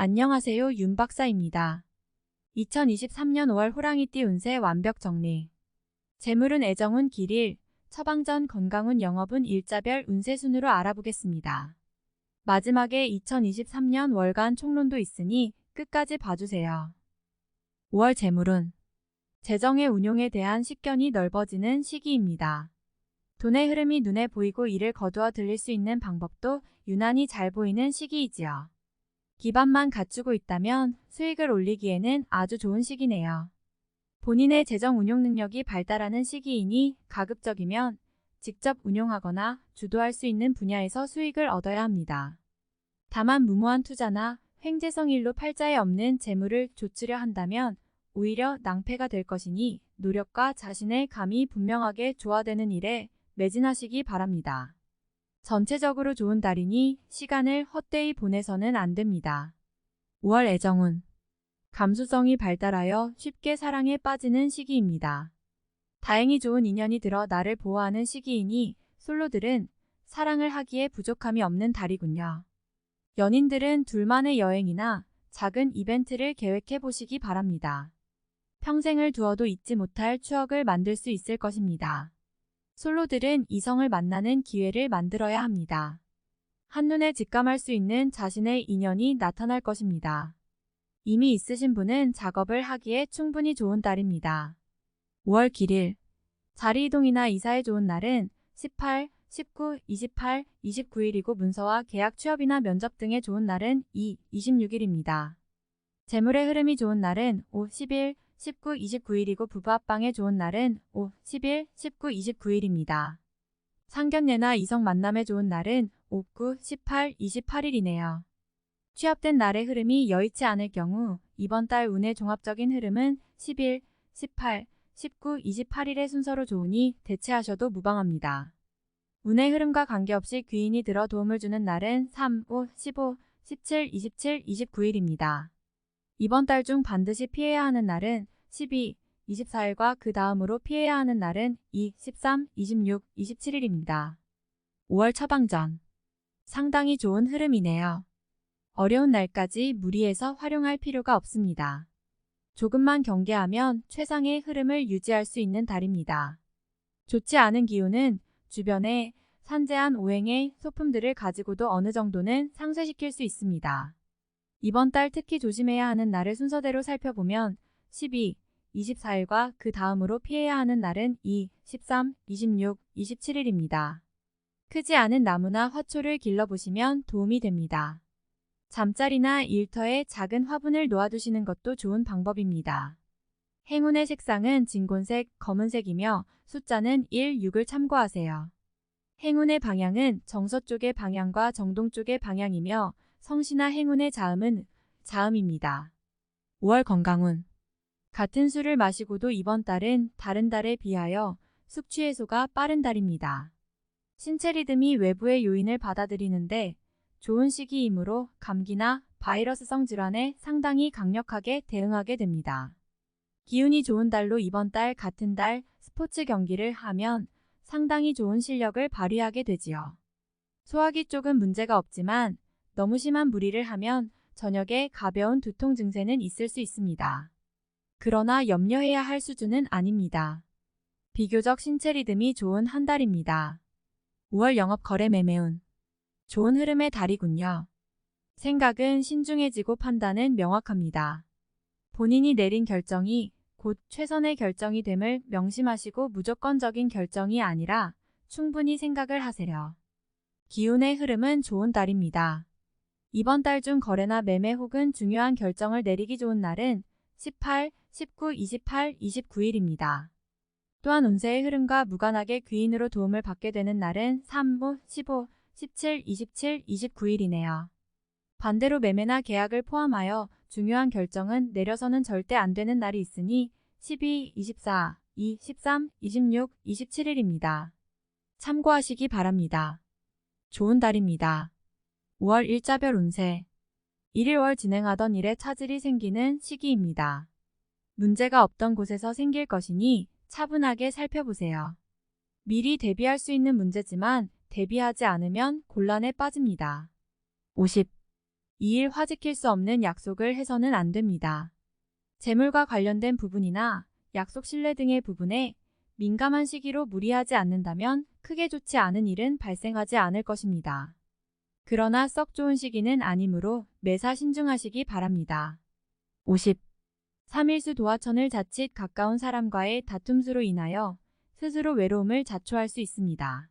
안녕하세요, 윤 박사입니다. 2023년 5월 호랑이띠 운세 완벽 정리. 재물운 애정운 길일, 처방전 건강운 영업운 일자별 운세 순으로 알아보겠습니다. 마지막에 2023년 월간 총론도 있으니 끝까지 봐주세요. 5월 재물운. 재정의 운용에 대한 식견이 넓어지는 시기입니다. 돈의 흐름이 눈에 보이고 이를 거두어 들일 수 있는 방법도 유난히 잘 보이는 시기이지요. 기반만 갖추고 있다면 수익을 올리기에는 아주 좋은 시기네요. 본인의 재정 운용 능력이 발달하는 시기이니 가급적이면 직접 운용하거나 주도할 수 있는 분야에서 수익을 얻어야 합니다. 다만 무모한 투자나 횡재성 일로 팔자에 없는 재물을 조치려 한다면 오히려 낭패가 될 것이니 노력과 자신의 감이 분명하게 조화되는 일에 매진하시기 바랍니다. 전체적으로 좋은 달이니 시간을 헛되이 보내서는 안 됩니다. 5월 애정운. 감수성이 발달하여 쉽게 사랑에 빠지는 시기입니다. 다행히 좋은 인연이 들어 나를 보호하는 시기이니 솔로들은 사랑을 하기에 부족함이 없는 달이군요. 연인들은 둘만의 여행이나 작은 이벤트를 계획해 보시기 바랍니다. 평생을 두어도 잊지 못할 추억을 만들 수 있을 것입니다. 솔로들은 이성을 만나는 기회를 만들어야 합니다. 한눈에 직감할 수 있는 자신의 인연이 나타날 것입니다. 이미 있으신 분은 작업을 하기에 충분히 좋은 달입니다. 5월 길일. 자리 이동이나 이사에 좋은 날은 18, 19, 28, 29일이고 문서와 계약 취업이나 면접 등에 좋은 날은 2, 26일입니다. 재물의 흐름이 좋은 날은 5, 11, 19, 29일이고 부부 합방에 좋은 날은 5, 11, 19, 29일입니다. 상견례나 이성 만남에 좋은 날은 5, 9, 18, 28일이네요. 취업된 날의 흐름이 여의치 않을 경우 이번 달 운의 종합적인 흐름은 11, 18, 19, 28일의 순서로 좋으니 대체하셔도 무방합니다. 운의 흐름과 관계없이 귀인이 들어 도움을 주는 날은 3, 5, 15, 17, 27, 29일입니다. 이번 달 중 반드시 피해야 하는 날은 12, 24일과 그 다음으로 피해야 하는 날은 2, 13, 26, 27일입니다. 5월 처방전. 상당히 좋은 흐름이네요. 어려운 날까지 무리해서 활용할 필요가 없습니다. 조금만 경계하면 최상의 흐름을 유지할 수 있는 달입니다. 좋지 않은 기운은 주변에 산재한 오행의 소품들을 가지고도 어느 정도는 상쇄시킬 수 있습니다. 이번 달 특히 조심해야 하는 날을 순서대로 살펴보면 12, 24일과 그 다음으로 피해야 하는 날은 2, 13, 26, 27일입니다. 크지 않은 나무나 화초를 길러보시면 도움이 됩니다. 잠자리나 일터에 작은 화분을 놓아두시는 것도 좋은 방법입니다. 행운의 색상은 진곤색, 검은색이며 숫자는 1, 6을 참고하세요. 행운의 방향은 정서쪽의 방향과 정동쪽의 방향이며 성시나 행운의 자음은 자음입니다. 5월 건강운. 같은 술을 마시고도 이번 달은 다른 달에 비하여 숙취 해소가 빠른 달입니다. 신체 리듬이 외부의 요인을 받아들이는데 좋은 시기이므로 감기나 바이러스성 질환에 상당히 강력하게 대응하게 됩니다. 기운이 좋은 달로 이번 달 같은 달 스포츠 경기를 하면 상당히 좋은 실력을 발휘하게 되지요. 소화기 쪽은 문제가 없지만 너무 심한 무리를 하면 저녁에 가벼운 두통 증세는 있을 수 있습니다. 그러나 염려해야 할 수준은 아닙니다. 비교적 신체 리듬이 좋은 한 달입니다. 5월 영업 거래 매매운. 좋은 흐름의 달이군요. 생각은 신중해지고 판단은 명확합니다. 본인이 내린 결정이 곧 최선의 결정이 됨을 명심하시고 무조건적인 결정이 아니라 충분히 생각을 하세요. 기운의 흐름은 좋은 달입니다. 이번 달 중 거래나 매매 혹은 중요한 결정을 내리기 좋은 날은 18, 19, 28, 29일입니다. 또한 운세의 흐름과 무관하게 귀인으로 도움을 받게 되는 날은 3, 5, 15, 17, 27, 29일이네요. 반대로 매매나 계약을 포함하여 중요한 결정은 내려서는 절대 안 되는 날이 있으니 12, 24, 2, 13, 26, 27일입니다. 참고하시기 바랍니다. 좋은 달입니다. 5월 일자별 운세. 1일월 진행하던 일에 차질이 생기는 시기입니다. 문제가 없던 곳에서 생길 것이니 차분하게 살펴보세요. 미리 대비할 수 있는 문제지만 대비하지 않으면 곤란에 빠집니다. 50. 이 일 화 지킬 수 없는 약속을 해서는 안 됩니다. 재물과 관련된 부분이나 약속 신뢰 등의 부분에 민감한 시기로 무리하지 않는다면 크게 좋지 않은 일은 발생하지 않을 것입니다. 그러나 썩 좋은 시기는 아니므로 매사 신중하시기 바랍니다. 50. 3일수 도화천을 자칫 가까운 사람과의 다툼수로 인하여 스스로 외로움을 자초할 수 있습니다.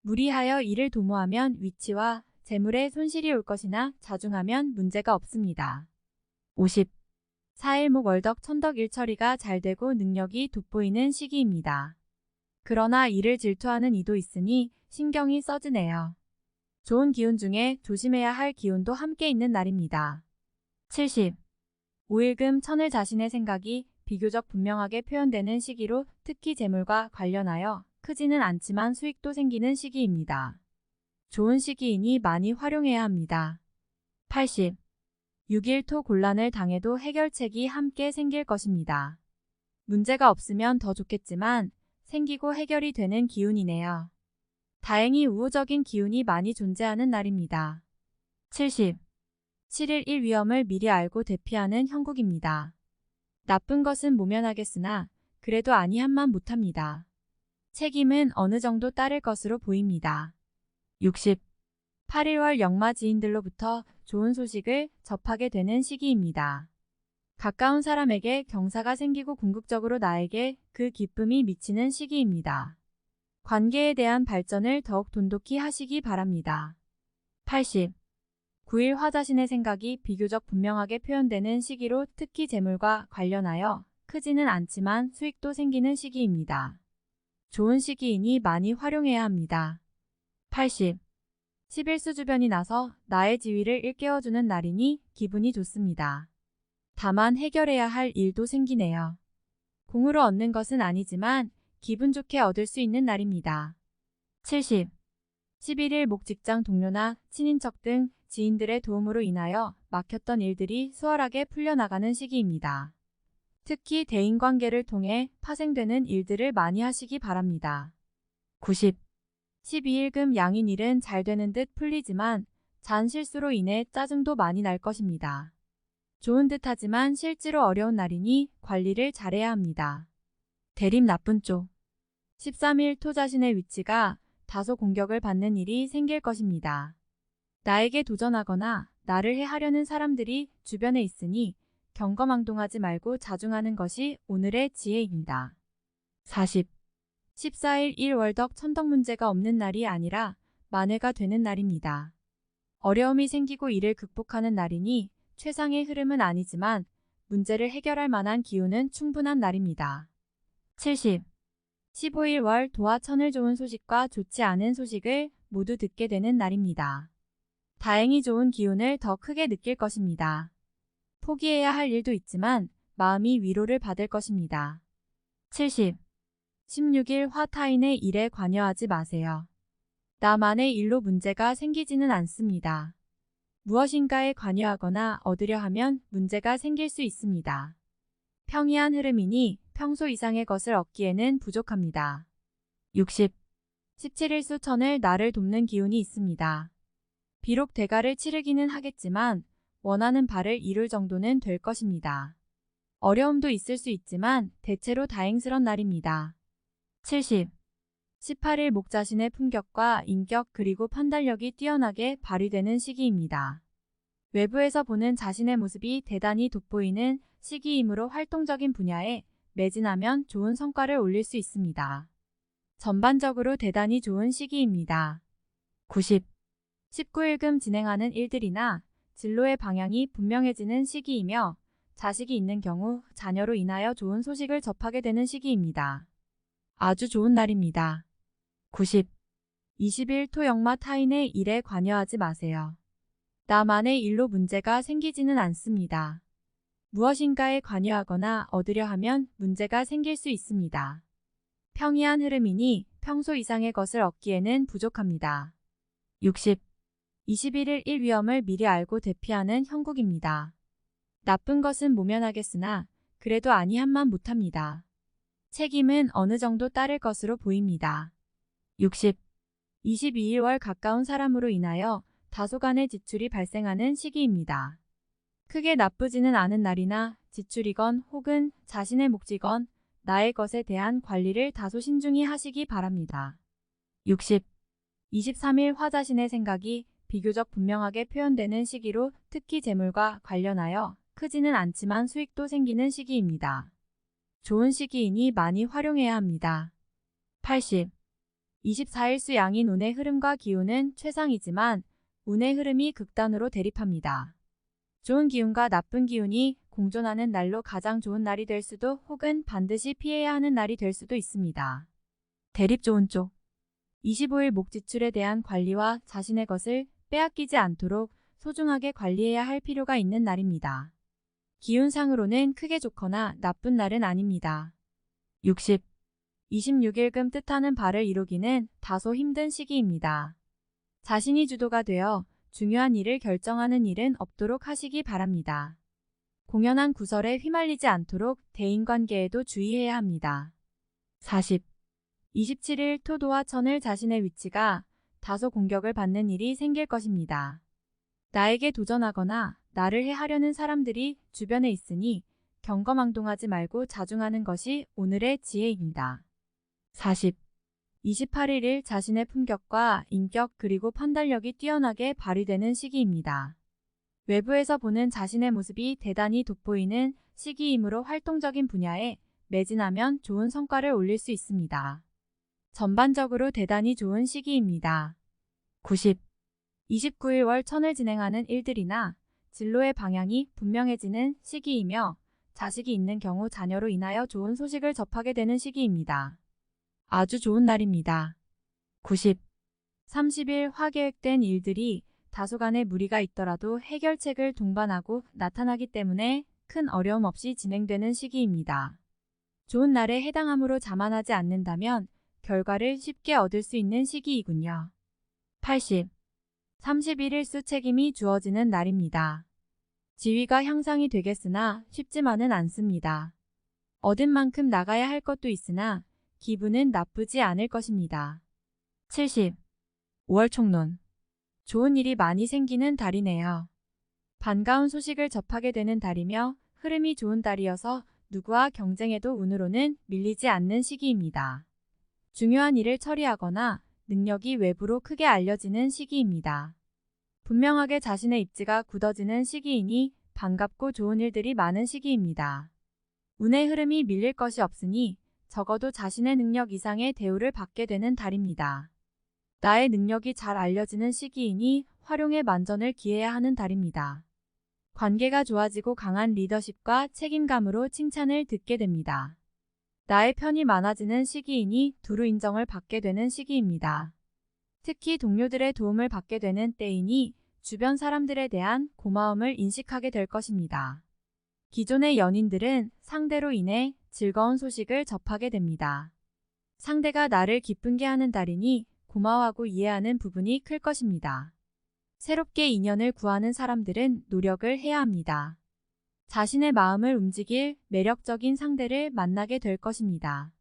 무리하여 일을 도모하면 위치와 재물에 손실이 올 것이나 자중하면 문제가 없습니다. 50. 4일목 월덕 천덕 일처리가 잘 되고 능력이 돋보이는 시기입니다. 그러나 이를 질투하는 이도 있으니 신경이 써지네요. 좋은 기운 중에 조심해야 할 기운도 함께 있는 날입니다. 70. 5일금 천을 자신의 생각이 비교적 분명하게 표현되는 시기로 특히 재물과 관련하여 크지는 않지만 수익도 생기는 시기입니다. 좋은 시기이니 많이 활용해야 합니다. 80. 6일 토 곤란을 당해도 해결책이 함께 생길 것입니다. 문제가 없으면 더 좋겠지만 생기고 해결이 되는 기운이네요. 다행히 우호적인 기운이 많이 존재하는 날입니다. 70. 7일 1 위험을 미리 알고 대피하는 형국입니다. 나쁜 것은 모면하겠으나 그래도 아니함만 못합니다. 책임은 어느 정도 따를 것으로 보입니다. 60. 8일월 역마 지인들로부터 좋은 소식을 접하게 되는 시기입니다. 가까운 사람에게 경사가 생기고 궁극적으로 나에게 그 기쁨이 미치는 시기입니다. 관계에 대한 발전을 더욱 돈독히 하시기 바랍니다. 80. 9일 화자신의 생각이 비교적 분명하게 표현되는 시기로 특히 재물과 관련하여 크지는 않지만 수익도 생기는 시기입니다. 좋은 시기이니 많이 활용해야 합니다. 80. 11수 주변이 나서 나의 지위를 일깨워주는 날이니 기분이 좋습니다. 다만 해결해야 할 일도 생기네요. 공으로 얻는 것은 아니지만 기분 좋게 얻을 수 있는 날입니다. 70. 11일 목 직장 동료나 친인척 등 지인들의 도움으로 인하여 막혔던 일들이 수월하게 풀려나가는 시기입니다. 특히 대인관계를 통해 파생되는 일들을 많이 하시기 바랍니다. 90. 12일금 양인 일은 잘 되는 듯 풀리지만 잔 실수로 인해 짜증도 많이 날 것입니다. 좋은 듯 하지만 실제로 어려운 날이니 관리를 잘해야 합니다. 대립 나쁜 쪽. 13일 토 자신의 위치가 다소 공격을 받는 일이 생길 것입니다. 나에게 도전하거나 나를 해하려는 사람들이 주변에 있으니 경거망동하지 말고 자중하는 것이 오늘의 지혜입니다. 40. 14일 1월덕 천덕 문제가 없는 날이 아니라 만회가 되는 날입니다. 어려움이 생기고 이를 극복하는 날이니 최상의 흐름은 아니지만 문제를 해결할 만한 기운은 충분한 날입니다. 70. 15일 월 도화 천을 좋은 소식과 좋지 않은 소식을 모두 듣게 되는 날입니다. 다행히 좋은 기운을 더 크게 느낄 것입니다. 포기해야 할 일도 있지만 마음이 위로를 받을 것입니다. 70. 16일 화 타인의 일에 관여하지 마세요. 나만의 일로 문제가 생기지는 않습니다. 무엇인가에 관여하거나 얻으려 하면 문제가 생길 수 있습니다. 평이한 흐름이니 평소 이상의 것을 얻기에는 부족합니다. 60. 17일 수천을 나를 돕는 기운이 있습니다. 비록 대가를 치르기는 하겠지만 원하는 바를 이룰 정도는 될 것입니다. 어려움도 있을 수 있지만 대체로 다행스런 날입니다. 70. 18일 목 자신의 품격과 인격 그리고 판단력이 뛰어나게 발휘되는 시기입니다. 외부에서 보는 자신의 모습이 대단히 돋보이는 시기이므로 활동적인 분야에 매진하면 좋은 성과를 올릴 수 있습니다. 전반적으로 대단히 좋은 시기입니다. 90. 19일금 진행하는 일들이나 진로의 방향이 분명해지는 시기이며 자식이 있는 경우 자녀로 인하여 좋은 소식을 접하게 되는 시기입니다. 아주 좋은 날입니다. 90. 20일 토역마 타인의 일에 관여하지 마세요. 나만의 일로 문제가 생기지는 않습니다. 무엇인가에 관여하거나 얻으려 하면 문제가 생길 수 있습니다. 평이한 흐름이니 평소 이상의 것을 얻기에는 부족합니다. 60. 21일 1 위험을 미리 알고 대피하는 형국입니다. 나쁜 것은 모면하겠으나 그래도 아니함만 못합니다. 책임은 어느 정도 따를 것으로 보입니다. 60. 22일 월 가까운 사람으로 인하여 다소간의 지출이 발생하는 시기입니다. 크게 나쁘지는 않은 날이나 지출이건 혹은 자신의 몫이건 나의 것에 대한 관리를 다소 신중히 하시기 바랍니다. 60. 23일 화자신의 생각이 비교적 분명하게 표현되는 시기로 특히 재물과 관련하여 크지는 않지만 수익도 생기는 시기입니다. 좋은 시기이니 많이 활용해야 합니다. 80. 24일 수양인 운의 흐름과 기운은 최상이지만 운의 흐름이 극단으로 대립합니다. 좋은 기운과 나쁜 기운이 공존하는 날로 가장 좋은 날이 될 수도 혹은 반드시 피해야 하는 날이 될 수도 있습니다. 대립 좋은 쪽. 25일 목 지출에 대한 관리와 자신의 것을 빼앗기지 않도록 소중하게 관리해야 할 필요가 있는 날입니다. 기운상으로는 크게 좋거나 나쁜 날은 아닙니다. 60. 26일금 뜻하는 바를 이루기는 다소 힘든 시기입니다. 자신이 주도가 되어 중요한 일을 결정하는 일은 없도록 하시기 바랍니다. 공연한 구설에 휘말리지 않도록 대인관계에도 주의해야 합니다. 40. 27일 토도와 천을 자신의 위치가 다소 공격을 받는 일이 생길 것입니다. 나에게 도전하거나 나를 해하려는 사람들이 주변에 있으니 경거망동하지 말고 자중하는 것이 오늘의 지혜입니다. 40. 28일 자신의 품격과 인격 그리고 판단력이 뛰어나게 발휘되는 시기입니다. 외부에서 보는 자신의 모습이 대단히 돋보이는 시기이므로 활동적인 분야에 매진하면 좋은 성과를 올릴 수 있습니다. 전반적으로 대단히 좋은 시기입니다. 90. 29일 월 천을 진행하는 일들이나 진로의 방향이 분명해지는 시기이며 자식이 있는 경우 자녀로 인하여 좋은 소식을 접하게 되는 시기입니다. 아주 좋은 날입니다. 90. 30일 화 계획된 일들이 다소간의 무리가 있더라도 해결책을 동반하고 나타나기 때문에 큰 어려움 없이 진행되는 시기입니다. 좋은 날에 해당함으로 자만하지 않는다면 결과를 쉽게 얻을 수 있는 시기이군요. 80. 31일 수 책임이 주어지는 날입니다. 지위가 향상이 되겠으나 쉽지만은 않습니다. 얻은 만큼 나가야 할 것도 있으나 기분은 나쁘지 않을 것입니다. 70. 5월 총론. 좋은 일이 많이 생기는 달이네요. 반가운 소식을 접하게 되는 달이며 흐름이 좋은 달이어서 누구와 경쟁해도 운으로는 밀리지 않는 시기입니다. 중요한 일을 처리하거나 능력이 외부로 크게 알려지는 시기입니다. 분명하게 자신의 입지가 굳어지는 시기이니 반갑고 좋은 일들이 많은 시기입니다. 운의 흐름이 밀릴 것이 없으니 적어도 자신의 능력 이상의 대우를 받게 되는 달입니다. 나의 능력이 잘 알려지는 시기이니 활용에 만전을 기해야 하는 달입니다. 관계가 좋아지고 강한 리더십과 책임감으로 칭찬을 듣게 됩니다. 나의 편이 많아지는 시기이니 두루 인정을 받게 되는 시기입니다. 특히 동료들의 도움을 받게 되는 때이니 주변 사람들에 대한 고마움을 인식하게 될 것입니다. 기존의 연인들은 상대로 인해 즐거운 소식을 접하게 됩니다. 상대가 나를 기쁘게 하는 달이니 고마워하고 이해하는 부분이 클 것입니다. 새롭게 인연을 구하는 사람들은 노력을 해야 합니다. 자신의 마음을 움직일 매력적인 상대를 만나게 될 것입니다.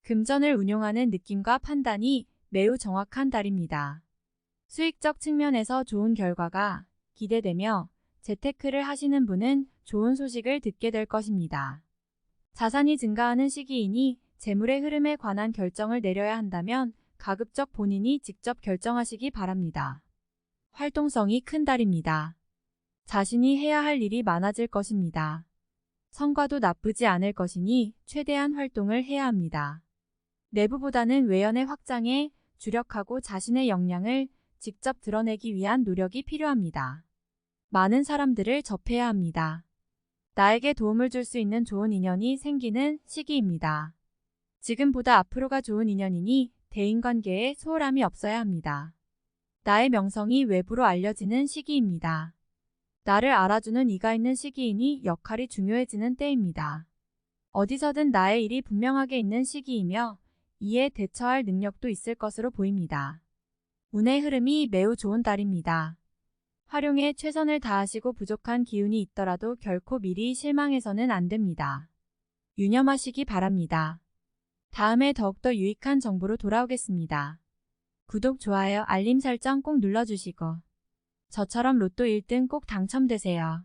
금전을 운용하는 느낌과 판단이 매우 정확한 달입니다. 수익적 측면에서 좋은 결과가 기대되며 재테크를 하시는 분은 좋은 소식을 듣게 될 것입니다. 자산이 증가하는 시기이니 재물의 흐름에 관한 결정을 내려야 한다면 가급적 본인이 직접 결정하시기 바랍니다. 활동성이 큰 달입니다. 자신이 해야 할 일이 많아질 것입니다. 성과도 나쁘지 않을 것이니 최대한 활동을 해야 합니다. 내부보다는 외연의 확장에 주력하고 자신의 역량을 직접 드러내기 위한 노력이 필요합니다. 많은 사람들을 접해야 합니다. 나에게 도움을 줄 수 있는 좋은 인연이 생기는 시기입니다. 지금보다 앞으로가 좋은 인연이니 대인관계에 소홀함이 없어야 합니다. 나의 명성이 외부로 알려지는 시기입니다. 나를 알아주는 이가 있는 시기이니 역할이 중요해지는 때입니다. 어디서든 나의 일이 분명하게 있는 시기이며 이에 대처할 능력도 있을 것으로 보입니다. 운의 흐름이 매우 좋은 달입니다. 활용에 최선을 다하시고 부족한 기운이 있더라도 결코 미리 실망해서는 안 됩니다. 유념하시기 바랍니다. 다음에 더욱더 유익한 정보로 돌아오겠습니다. 구독, 좋아요, 알림 설정 꼭 눌러주시고 저처럼 로또 1등 꼭 당첨되세요.